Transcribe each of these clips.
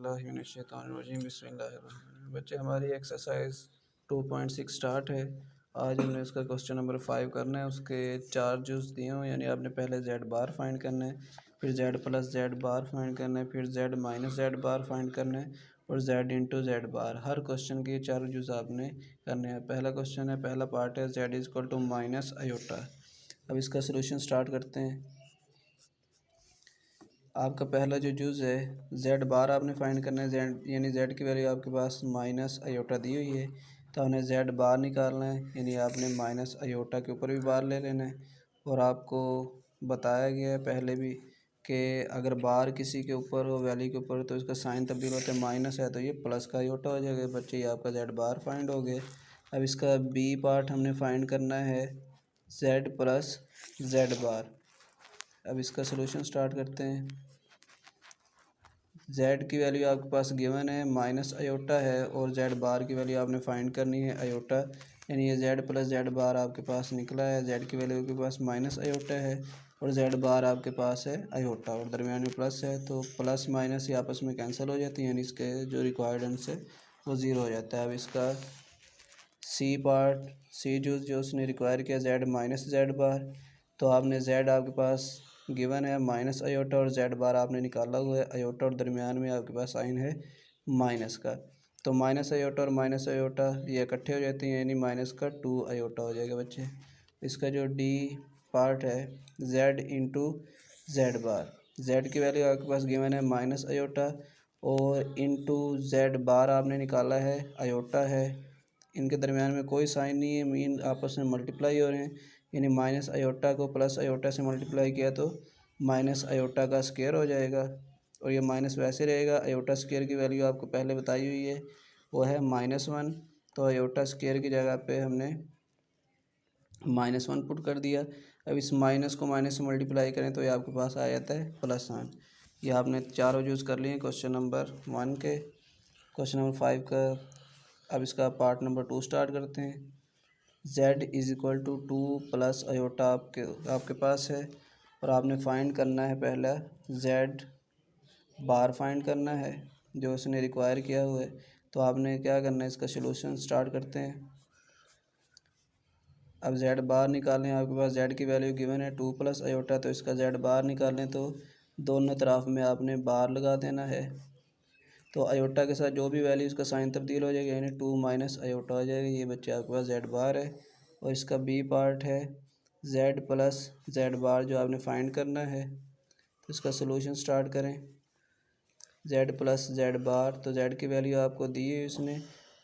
बिस्मिल्लाहिर्रहमानिर्रहीम बिस्मिल्लाहिर्रहमानिर्रहीम। बच्चे हमारी एक्सरसाइज 2.6 स्टार्ट है। आज हमने उसका क्वेश्चन नंबर 5 करना है। उसके 4 जूस दिए हुए, यानी आपने पहले जेड बार फाइंड करना है, फिर जेड प्लस जेड बार फाइंड करना है, फिर जेड माइनस जेड बार फाइंड करना है और जेड इंटू जेड बार। हर क्वेश्चन के 4 जूस आपने करने हैं। पहला क्वेश्चन है, पहला पार्ट है Z is equal to minus iota. अब इसका सोल्यूशन स्टार्ट करते हैं। आपका पहला जो जूज़ है जेड बार आपने फाइंड करना है। जेड यानी जेड की वैल्यू आपके पास माइनस आयोटा दी हुई है, तो हमने जेड बार निकालना है, यानी आपने माइनस आयोटा के ऊपर भी बार ले लेना है। और आपको बताया गया है पहले भी कि अगर बार किसी के ऊपर हो, वैल्यू के ऊपर, तो इसका साइन तब्दील होता है। माइनस है तो ये प्लस का आयोटा हो जाएगा। बच्चे ये आपका जेड बार फाइंड हो गए। अब इसका बी पार्ट हमने फाइंड करना है जेड प्लस जेड बार। अब इसका सोल्यूशन स्टार्ट करते हैं। जेड की वैल्यू आपके पास गिवन है माइनस आयोटा है, और जेड बार की वैल्यू आपने फाइंड करनी है आयोटा, यानी ये जेड प्लस जेड बार आपके पास निकला है। जेड की वैल्यू के पास माइनस आयोटा है और जेड बार आपके पास है आयोटा, और दरमियान में प्लस है, तो प्लस माइनस ही आपस में कैंसिल हो जाती है, यानी इसके जो रिक्वायर्ड आंसर है वो ज़ीरो हो जाता है। अब इसका सी पार्ट, सी जो उसने रिक्वायर किया जेड माइनस जेड बार, तो आपने जेड आपके पास गिवन है माइनस आयोटा और जेड बार आपने निकाला हुआ है आयोटा, और दरमियान में आपके पास साइन है माइनस का। तो माइनस आयोटा और माइनस आयोटा ये इकट्ठे हो जाते हैं, यानी माइनस का 2 आयोटा हो जाएगा बच्चे। इसका जो डी पार्ट है जेड इंटू जेड बार, जेड की वैल्यू आपके पास गिवन है माइनस आयोटा और इंटू जेड बार आपने निकाला है आयोटा है। इनके दरमियान में कोई साइन नहीं है, मीन आपस में मल्टीप्लाई हो रहे हैं, यानी माइनस आयोटा को प्लस आयोटा से मल्टीप्लाई किया तो माइनस आयोटा का स्क्वायर हो जाएगा, और ये माइनस वैसे रहेगा। आयोटा स्क्वायर की वैल्यू आपको पहले बताई हुई है, वो है -1, तो आयोटा स्क्वायर की जगह पे हमने -1 पुट कर दिया। अब इस माइनस को माइनस से मल्टीप्लाई करें तो ये आपके पास आ जाता है +1। ये आपने चारों यूज़ कर लिए क्वेश्चन नंबर 1 के। क्वेश्चन नंबर 5 का अब इसका पार्ट नंबर 2 स्टार्ट करते हैं। z is equal to 2 plus iota आपके पास है, और आपने फाइंड करना है पहला z बार फाइंड करना है जो उसने रिक्वायर किया हुआ है। तो आपने क्या करना है, इसका सलूशन स्टार्ट करते हैं। अब z बार निकालें, आपके पास z की वैल्यू गिवन है 2 प्लस आयोटा, तो इसका z बार निकालें तो दोनों तरफ में आपने बार लगा देना है। तो आयोटा के साथ जो भी वैल्यू इसका साइन तब्दील हो जाएगा, यानी 2 माइनस आयोटा हो जाएगा। ये बच्चे आपके पास जेड बार है। और इसका बी पार्ट है जेड प्लस जेड बार जो आपने फाइंड करना है। तो इसका सोल्यूशन स्टार्ट करें। जेड प्लस जेड बार, तो जेड की वैल्यू आपको दी है इसने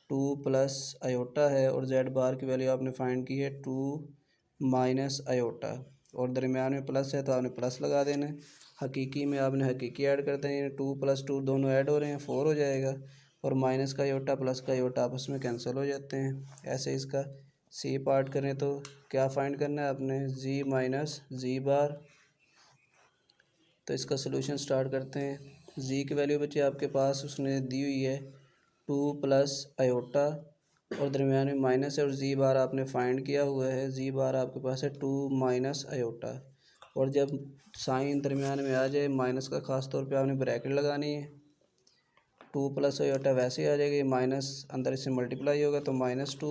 2 प्लस आयोटा है, और जेड बार की वैल्यू आपने फाइंड की है 2 माइनस आयोटा, और दरमियान में प्लस है तो आपने प्लस लगा देना है। हकीकी में आपने हकीकी ऐड कर देना है, 2 + 2 दोनों ऐड हो रहे हैं 4 हो जाएगा, और माइनस का आयोटा प्लस का आयोटा आपस में कैंसिल हो जाते हैं। ऐसे इसका सी पार्ट करें तो क्या फाइंड करना है आपने, जी माइनस जी बार। तो इसका सोल्यूशन स्टार्ट करते हैं। जी की वैल्यू बच्चे आपके पास उसने दी हुई है 2 प्लस आयोटा, और दरमियान में माइनस है, और जी बार आपने फाइंड किया हुआ है। जी बार आपके पास है 2 माइनस आयोटा, और जब साइन दरमियान में आ जाए माइनस का, ख़ास तौर पे आपने ब्रैकेट लगानी है। 2 प्लस आयोटा वैसे ही आ जाएगा, माइनस अंदर इससे मल्टीप्लाई होगा तो -2,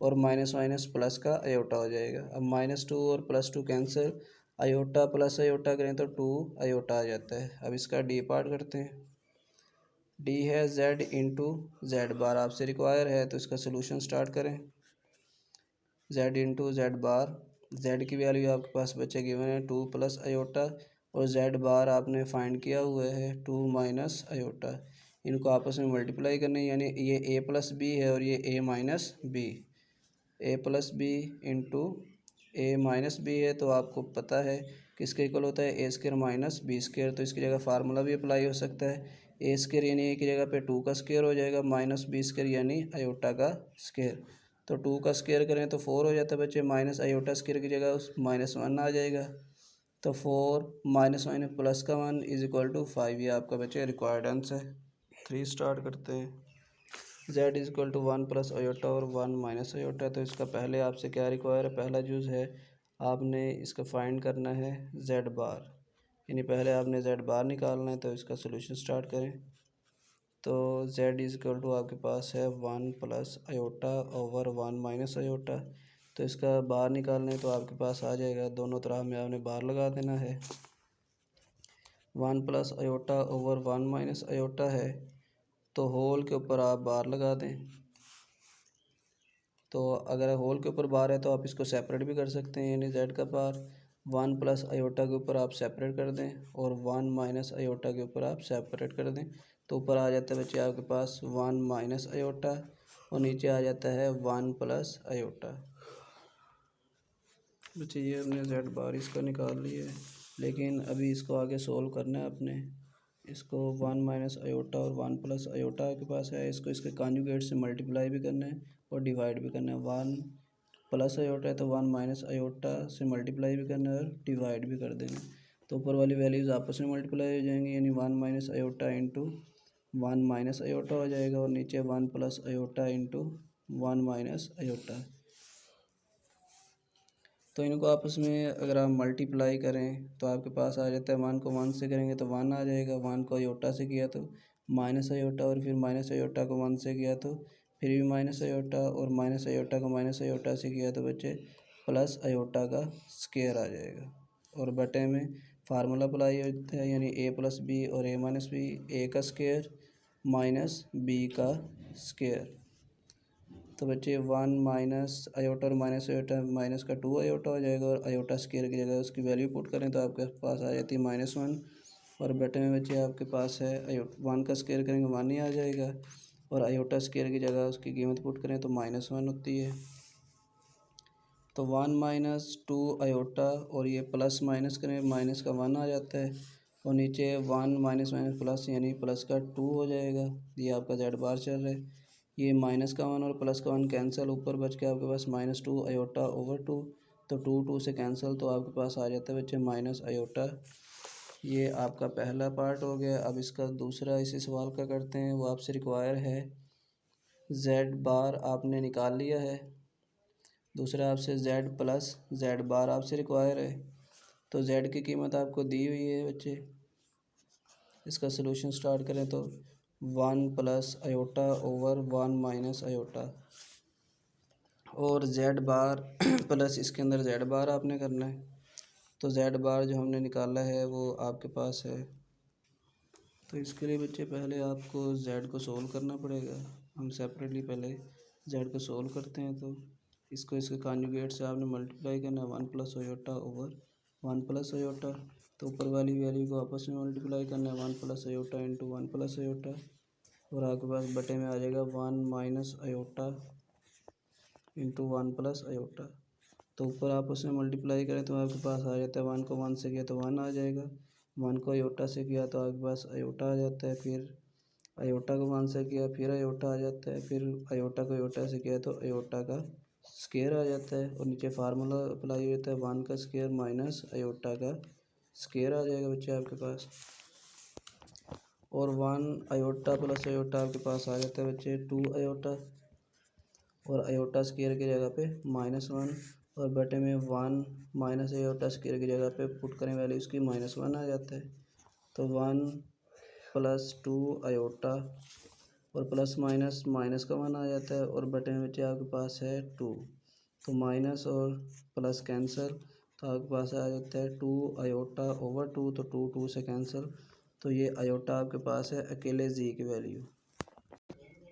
और माइनस माइनस प्लस का आयोटा हो जाएगा। अब -2 और +2 कैंसिल, आयोटा प्लस आयोटा करें तो 2 आयोटा आ जाता है। अब इसका डी पार्ट करते हैं। डी है जेड इंटू जेड बार आपसे रिक्वायर है, तो इसका सोल्यूशन स्टार्ट करें। जेड इंटू जेड बार, जेड की वैल्यू आपके पास बच्चे गिवन है 2 प्लस आयोटा, और जेड बार आपने फाइंड किया हुआ है 2 माइनस आयोटा। इनको आपस में मल्टीप्लाई करना है, यानी ये a प्लस बी है और ये a minus B. A plus B into A minus B है, तो आपको पता है किसके इक्वल होता है, A square minus B square. तो इसकी जगह फार्मूला भी अप्लाई हो सकता है। ए स्क्र यानी ए की जगह पे 2 का स्क्र हो जाएगा, माइनस बी स्क्र यानी आयोटा का स्क्र। तो 2 का स्क्र करें तो 4 हो जाता है बच्चे, माइनस आयोटा स्क्र की जगह उस -1 आ जाएगा। तो 4 -1 प्लस का 1 इज इक्वल टू 5। ये आपका बच्चे रिक्वायर्ड आंसर है। 3 स्टार्ट करते हैं। z is equal to 1 plus iota और 1 माइनस आयोटा। तो इसका पहले आपसे क्या रिक्वायर है, पहला यूज़ है आपने इसका फाइंड करना है z बार, यानी पहले आपने z बार निकालना है। तो इसका सोल्यूशन स्टार्ट करें। तो z इज इक्वल टू आपके पास है 1 plus iota over 1 minus iota. तो इसका बार निकालने तो आपके पास आ जाएगा, दोनों तरफ में आपने बार लगा देना है। 1 plus iota over 1 minus iota है, तो होल के ऊपर आप बार लगा दें। तो अगर होल के ऊपर बार है तो आप इसको सेपरेट भी कर सकते हैं, यानी z का बार 1 प्लस अयोटा के ऊपर आप सेपरेट कर दें और 1 माइनस अयोटा के ऊपर आप सेपरेट कर दें। तो ऊपर आ जाता है बच्चे आपके पास 1 माइनस अयोटा और नीचे आ जाता है 1 प्लस अयोटा। बच्चे ये हमने z बार इसका निकाल लिया है, लेकिन अभी इसको आगे सोल्व करना है अपने। इसको 1 माइनस अयोटा और 1 प्लस अयोटा के पास है, इसको इसके कॉन्जुगेट से मल्टीप्लाई भी करना है और डिवाइड भी करना है। 1 प्लस अयोटा है तो 1 माइनस अयोटा से मल्टीप्लाई भी करना है और डिवाइड भी कर देना है। तो ऊपर वाली वैल्यूज़ आपस में मल्टीप्लाई हो जाएंगी, यानी 1 minus iota into 1 minus iota हो जाएगा और नीचे 1 plus iota into 1 minus iota. तो इनको आपस में अगर आप मल्टीप्लाई करें तो आपके पास आ जाता है, 1 को 1 से करेंगे तो 1 आ जाएगा, 1 को अयोटा से किया तो माइनस अयोटा और फिर माइनस अयोटा को 1 से किया तो फिर भी माइनस अयोटा और माइनस अयोटा को माइनस अयोटा से किया तो बच्चे प्लस अयोटा का स्क्वायर आ जाएगा। और बटे में फार्मूला अप्लाई होता है, यानी a प्लस बी और a माइनस बी, a का स्क्वायर माइनस b का स्क्वायर। तो बच्चे 1 माइनस अयोटा और माइनस अयोटा, माइनस का 2 अयोटा हो जाएगा और अयोटा स्क्वायर की जगह उसकी वैल्यू पुट करें तो आपके पास आ जाती है -1 और बटे में बच्चे आपके पास है 1 का स्क्वायर करेंगे 1 ही आ जाएगा और अयोटा स्क्वायर की जगह उसकी कीमत पुट करें तो -1 होती है। तो 1 माइनस 2 अयोटा और ये प्लस माइनस करें, माइनस का 1 आ जाता है और नीचे 1 माइनस माइनस प्लस यानी प्लस का 2 हो जाएगा। ये आपका z बार चल रहा है, ये माइनस का 1 और प्लस का 1 कैंसिल, ऊपर बच के आपके पास -2 अयोटा ओवर 2, तो 2 से कैंसिल तो आपके पास आ जाता है बच्चे माइनस अयोटा। ये आपका पहला पार्ट हो गया। अब इसका दूसरा इसी सवाल का करते हैं, वो आपसे रिक्वायर है z बार आपने निकाल लिया है, दूसरा आपसे z प्लस z बार आपसे रिक्वायर है। तो z की कीमत आपको दी हुई है बच्चे, इसका सलूशन स्टार्ट करें तो 1 plus iota over 1 minus iota और z बार प्लस इसके अंदर z बार आपने करना है। तो z बार जो हमने निकाला है वो आपके पास है। तो इसके लिए बच्चे पहले आपको z को सोल्व करना पड़ेगा। हम सेपरेटली पहले z को सोल्व करते हैं। तो इसको इसके कॉन्जुगेट से आपने मल्टीप्लाई करना है, 1 plus iota over 1 plus iota. तो ऊपर वाली वैल्यू को आपस में मल्टीप्लाई करना है, 1 plus iota into 1 plus iota और आपके पास बटे में आ जाएगा 1 minus iota into 1 plus iota. तो ऊपर आप उसमें मल्टीप्लाई करें तो आपके पास आ जाता है, 1 को 1 से किया तो 1 आ जाएगा, 1 को अयोटा से किया तो आपके पास अयोटा आ जाता है, फिर अयोटा को 1 से किया फिर अयोटा आ जाता है, फिर अयोटा को अयोटा से किया तो अयोटा का स्क्वायर आ जाता है और नीचे फार्मूला अप्लाई होता है, 1 का स्क्वायर माइनस अयोटा का स्क्वायर आ जाएगा बच्चे आपके पास। और 1 अयोटा प्लस अयोटा आपके पास आ जाता है बच्चे 2 अयोटा और अयोटा स्क्वायर की जगह पे -1 और बटे में 1 माइनस अयोटा स्क्वायर की जगह पे पुट करें वैल्यू इसकी -1 आ जाता है। तो 1 प्लस 2 अयोटा और प्लस माइनस माइनस का 1 आ जाता है और बटे में बच्चे आपके पास है 2। तो माइनस और प्लस कैंसिल तो आपके पास आ जाता है 2 अयोटा ओवर 2, तो 2 से कैंसिल तो ये अयोटा आपके पास है अकेले जी की वैल्यू।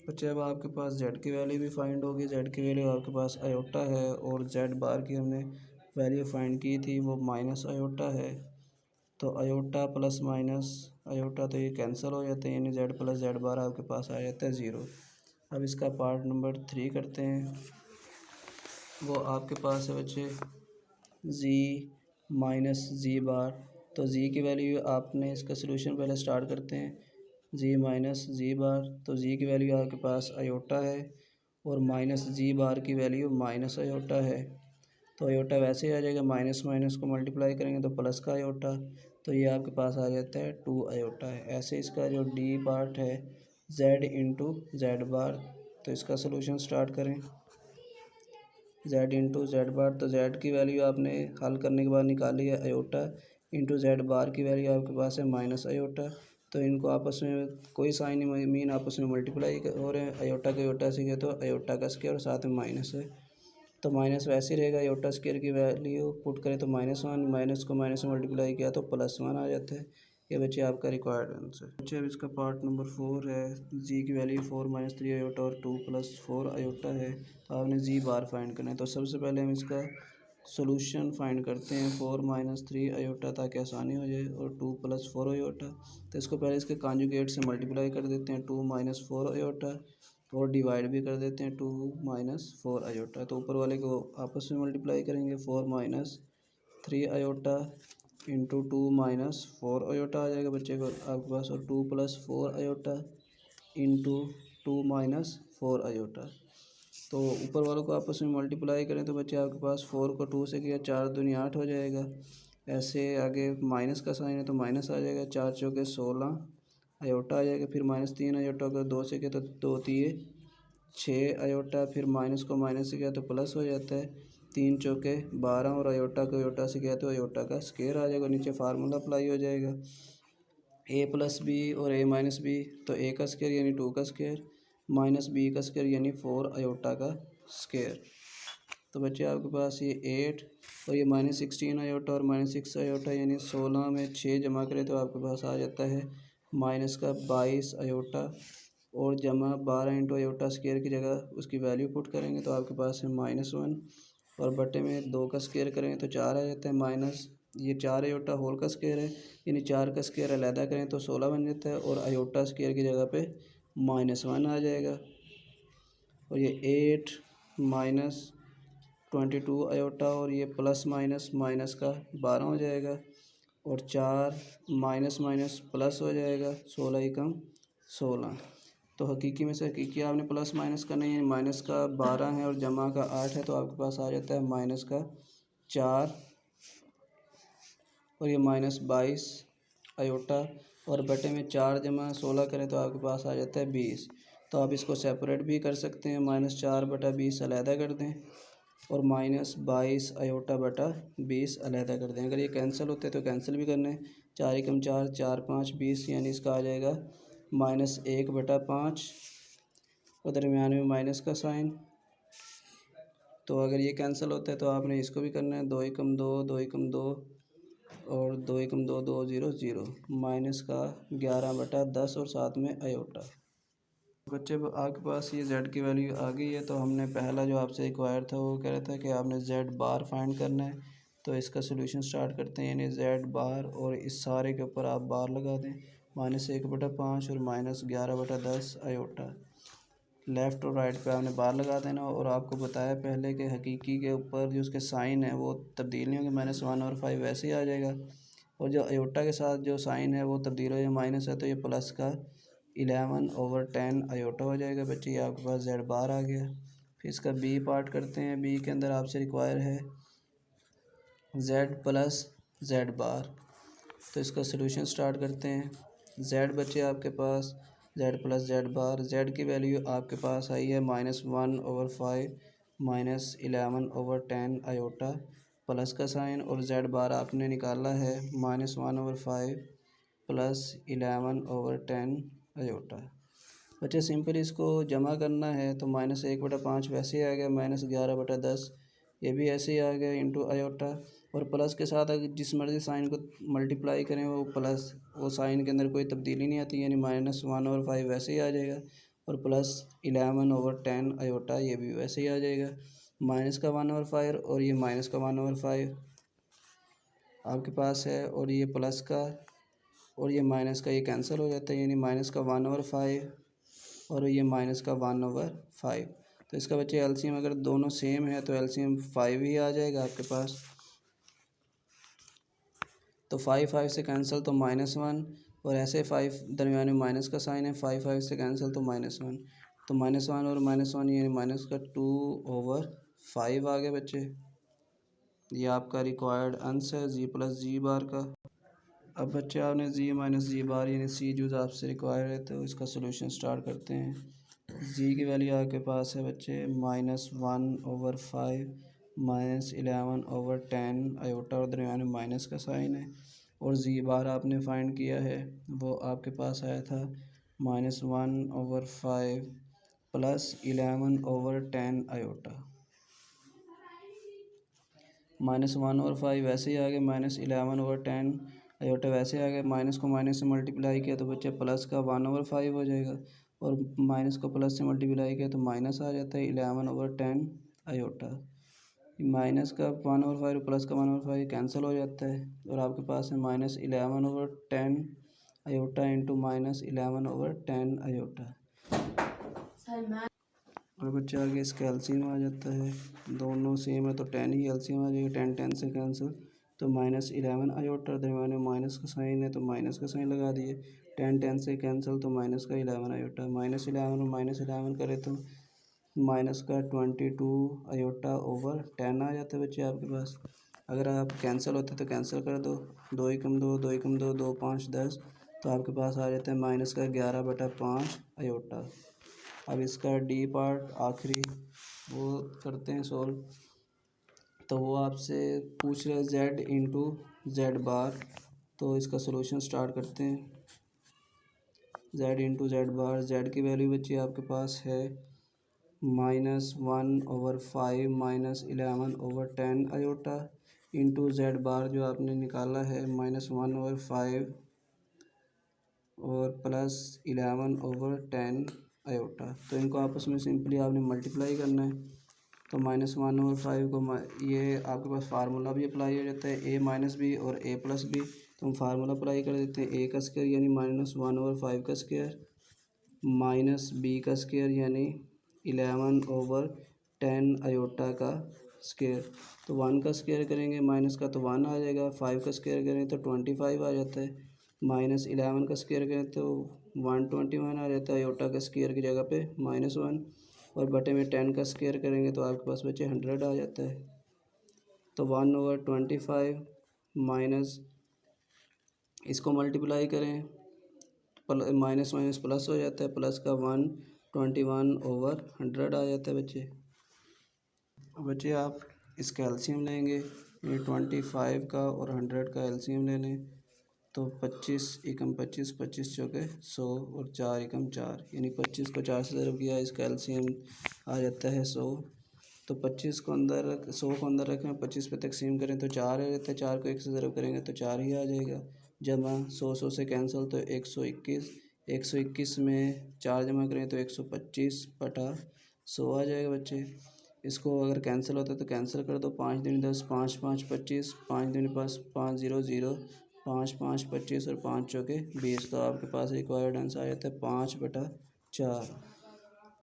बच्चे अब आपके पास z की वैल्यू भी फाइंड होगी, z की वैल्यू आपके पास अयोटा है और z बार की हमने वैल्यू फाइंड की थी वो माइनस अयोटा है। तो अयोटा प्लस माइनस अयोटा तो ये कैंसिल हो जाते हैं, यानी z प्लस z बार आपके पास आ जाता है 0। अब इसका पार्ट नंबर 3 करते हैं, वो आपके पास है बच्चे z माइनस जी बार। तो z की वैल्यू आपने इसका सलूशन पहले स्टार्ट करते हैं, जी माइनस जी बार। तो जी की वैल्यू आपके पास अयोटा है और माइनस जी बार की वैल्यू माइनस अयोटा है। तो अयोटा वैसे ही आ जाएगा, माइनस माइनस को मल्टीप्लाई करेंगे तो प्लस का अयोटा, तो ये आपके पास आ जाता है 2 अयोटा है। ऐसे इसका जो डी पार्ट है z इंटू जेड बार, तो इसका सलूशन स्टार्ट करें, z इंटू जेड बार। तो z की वैल्यू आपने हल करने के बाद निकाली है अयोटा इंटू जेड बार की वैल्यू आपके पास है माइनस अयोटा। तो इनको आपस में कोई साइन नहीं, मीन आपस में मल्टीप्लाई हो रहे हैं। अयोटा का अयोटा से किया तो अयोटा का स्क्वायर और साथ में माइनस है, तो माइनस वैसे ही रहेगा। अयोटा स्क्वायर की वैल्यू पुट करें तो -1, माइनस को माइनस में मल्टीप्लाई किया तो +1 आ जाता है। ये बच्चे आपका रिक्वायर्ड आंसर। बच्चे अब इसका पार्ट नंबर 4 है। जी की वैल्यू 4 - 3 अयोटा और 2 + 4 अयोटा है, तो आपने जी बार फाइंड करना है। तो सबसे पहले हम इसका सॉल्यूशन फाइंड करते हैं 4 - 3 अयोटा, ताकि आसानी हो जाए, और 2 + 4 अयोटा। तो इसको पहले इसके कॉन्जुगेट से मल्टीप्लाई कर देते हैं, 2 - 4 अयोटा, और डिवाइड भी कर देते हैं 2 - 4 अयोटा। तो ऊपर वाले को आपस में मल्टीप्लाई करेंगे, 4 - 3 अयोटा इंटू 2 - 4 अयोटा आ जाएगा बच्चे को आपके पास, और 2 + 4 अयोटा इंटू 2 - 4 अयोटा। तो ऊपर वालों को आपस में मल्टीप्लाई करें तो बच्चे आपके पास 4 को 2 से किया, 4 दूनी 8 हो जाएगा। ऐसे आगे माइनस का साइन है तो माइनस आ जाएगा, 4 चौके 16 अयोटा आ जाएगा। फिर -3 अयोटा को 2 से किया तो 2 तिये 6 अयोटा, फिर माइनस को माइनस से किया तो प्लस हो जाता है, 3 चौके 12, और अयोटा को अयोटा से किया तो अयोटा का स्क्वायर आ जाएगा। नीचे फार्मूला अप्लाई हो जाएगा, a+b और a-b, तो a का स्क्वायर यानी 2 का स्क्वायर, माइनस b का स्क्वायर यानी 4 अयोटा का स्क्वायर। तो बच्चे आपके पास ये 8 और ये -16 अयोटा और -6 अयोटा, यानी 16 में 6 जमा करें तो आपके पास आ जाता है माइनस का 22 अयोटा, और जमा 12 इंटू अयोटा स्क्वायर की जगह उसकी वैल्यू पुट करेंगे तो आपके पास है -1, और बटे में 2 का स्क्वायर करेंगे तो 4 आ जाता है, माइनस ये 4 अयोटा होल का स्क्वायर है, यानी 4 का स्क्वायर अलहदा करें तो 16 बन जाता है, और अयोटा स्क्वायर की जगह पे -1 आ जाएगा। और ये 8 - 22 अयोटा, और ये प्लस माइनस माइनस का 12 हो जाएगा, और 4 माइनस माइनस प्लस हो जाएगा, 16 एकम 16। तो हकीकी में से हकीकी आपने प्लस माइनस का नहीं है, माइनस का 12 है और जमा का 8 है, तो आपके पास आ जाता है माइनस का 4, और ये -22 अयोटा, और बटे में 4 जमा 16 करें तो आपके पास आ जाता है 20। तो आप इसको सेपरेट भी कर सकते हैं, -4 बटा 20 अलहदा कर दें, और -22 अयोटा बटा 20 अलहदा कर दें। अगर ये कैंसिल होते तो कैंसिल भी करने, 4 एकम 4, 4 5 20, यानी इसका आ जाएगा -1 बटा 5, और दरमियान में माइनस का साइन। तो अगर ये कैंसिल होता है तो आपने इसको भी करना है, 2 एकम 2, 2 एकम 2, और 2 एकम 2, 2 0 0, माइनस का 11 बटा 10, और साथ में अयोटा। बच्चे आपके पास ये z की वैल्यू आ गई है, तो हमने पहला जो आपसे रिक्वायर था वो कह रहा था कि आपने z बार फाइंड करना है। तो इसका सोल्यूशन स्टार्ट करते हैं, यानी z बार, और इस सारे के ऊपर आप बार लगा दें, -1 बटा 5 और -11 बटा 10 अयोटा। लेफ़्ट और राइट पे आपने बार लगा देना, और आपको बताया पहले कि हकीकी के ऊपर जो उसके साइन है वो तब्दील नहीं होंगे, -1 और 5 वैसे ही आ जाएगा, और जो अयोटा के साथ जो साइन है वो तब्दील हो जाए, माइनस है तो ये प्लस का 11/10 अयोटा हो जाएगा। बच्चे आपके पास z बार आ गया। फिर इसका बी पार्ट करते हैं, बी के अंदर आपसे रिक्वायर है z + z बार। तो इसका सलूशन स्टार्ट करते हैं। z बच्चे आपके पास z + z बार, z की वैल्यू आपके पास आई है -1/5 -11/10 अयोटा, प्लस का साइन, और z बार आपने निकाला है -1/5 +11/10 अयोटा। बच्चे सिंपल इसको जमा करना है तो -1 बटा 5 वैसे ही आ गया, -11 बटा 10 ये भी ऐसे ही आ गया, इंटू अयोटा, और प्लस के साथ अगर जिस मर्ज़ी साइन को मल्टीप्लाई करें वो प्लस, वो साइन के अंदर कोई तब्दीली नहीं आती, यानी -1/5 वैसे ही आ जाएगा, और +11/10 अयोटा ये भी वैसे ही आ जाएगा। माइनस का 1/5 और ये माइनस का 1/5 आपके पास है, और ये प्लस का और ये माइनस का ये कैंसिल हो जाता है, यानी माइनस का 1/5 और ये माइनस का 1/5। तो इसका बच्चे एलसीएम अगर दोनों सेम है तो एलसीएम 5 ही आ जाएगा आपके पास। तो 5 से कैंसिल तो -1, और ऐसे 5 दरमियान में माइनस का साइन है, 5 से कैंसिल तो -1, तो -1 और -1 यानी माइनस का 2/5 आ गया बच्चे। ये आपका रिक्वायर्ड आंसर है जी + जी बार का। अब बच्चे आपने जी - जी बार यानी सी जूज़ आपसे रिक्वायर है, तो इसका सोल्यूशन स्टार्ट करते हैं। जी की वैल्यू आपके पास है बच्चे -1/5 -11/10 अयोटा, और दरमियान में माइनस का साइन है, और जी बार आपने फाइंड किया है वो आपके पास आया था -1/5 प्लस 11/10 आयोटा। -1/5 वैसे ही आ गया, -11/10 आयोटा वैसे आ गया। माइनस को माइनस से मल्टीप्लाई किया तो बच्चे प्लस का 1/5 हो जाएगा, और माइनस को प्लस से मल्टीप्लाई किया तो माइनस आ जाता है 11/10 आयोटा। माइनस का 1/5 प्लस का 1/5 कैंसिल हो जाता है, और आपके पास है -11/10 आयोटा इंटू -11/10 आयोटा। और बच्चे आगे इसका एलसीएम आ जाता है, दोनों सेम है तो 10 ही एलसीएम आ जाएगा, 10 10 से कैंसिल तो -11 आयोटा, दरम्यान में माइनस का साइन है तो माइनस का साइन लगा दिए, 10 10 से कैंसिल तो माइनस का 11 आयोटा, -11 और -11 करे तो माइनस का 22 आयोटा ओवर 10 आ जाता है बच्चे आपके पास। अगर आप कैंसिल होते तो कैंसिल कर दो, 2 एकम 2, 2 एकम 2, 2 5 10, तो आपके पास आ जाता है माइनस का 11/5 आयोटा। अब इसका डी पार्ट आखिरी वो करते हैं सॉल्व, तो वो आपसे पूछ रहे जेड इंटू जेड बार, तो इसका सलूशन स्टार्ट करते हैं। जेड इंटू जेड बार, जेड की वैल्यू बच्ची आपके पास है -1/5 -11/10 आयोटा इंटू जेड बार जो आपने निकाला है -1/5 और प्लस 11/10 आयोटा। तो इनको आपस में सिंपली आपने मल्टीप्लाई करना है, तो -1/5 को ये आपके पास फार्मूला भी अप्लाई हो जाता है, a-b और a+b, तो हम फार्मूला अप्लाई कर देते हैं। a का स्क्वायर यानी -1/5 का स्क्वायर, -b का स्क्वायर यानी 11/10 आयोटा का स्क्वायर। तो 1 का स्क्वायर करेंगे माइनस का तो 1 आ जाएगा, 5 का स्क्वायर करें तो 25 आ जाता है, -11 का स्क्वायर करें तो 121 आ जाता है आयोटा का स्क्वायर की जगह पे -1, और बटे में 10 का स्क्वायर करेंगे तो आपके पास बचे 100 आ जाता है। तो 1/25 माइनस इसको मल्टीप्लाई करें, माइनस माइनस प्लस हो जाता है, प्लस का 121/100 आ जाता है बच्चे। बच्चे आप इसका एलसीएम लेंगे, ये 25 का और 100 का एलसीएम ले लें, तो 25 एकम 25, 25 चौके 100 और 4 एकम 4, यानी 25 को 4 से ज़रब किया, इसका एलसीएम आ जाता है 100। तो 25 को अंदर 100 को अंदर रखें, 25 पे तकसीम करें तो 4 आ जाता है, 4 को 1 से ज़रब करेंगे तो 4 ही आ जाएगा, जमा 100 से कैंसिल तो 121, 121 में 4 जमा करें तो 125/100 आ जाएगा बच्चे। इसको अगर कैंसिल होता है तो कैंसिल कर दो, 5 दूनी 10, 5 5 25, 5 दूनी 5, 5 0 0, 5 5 25 और 5 चौके 20, तो आपके पास रिक्वायर्ड आंसर आ जाता है 5/4।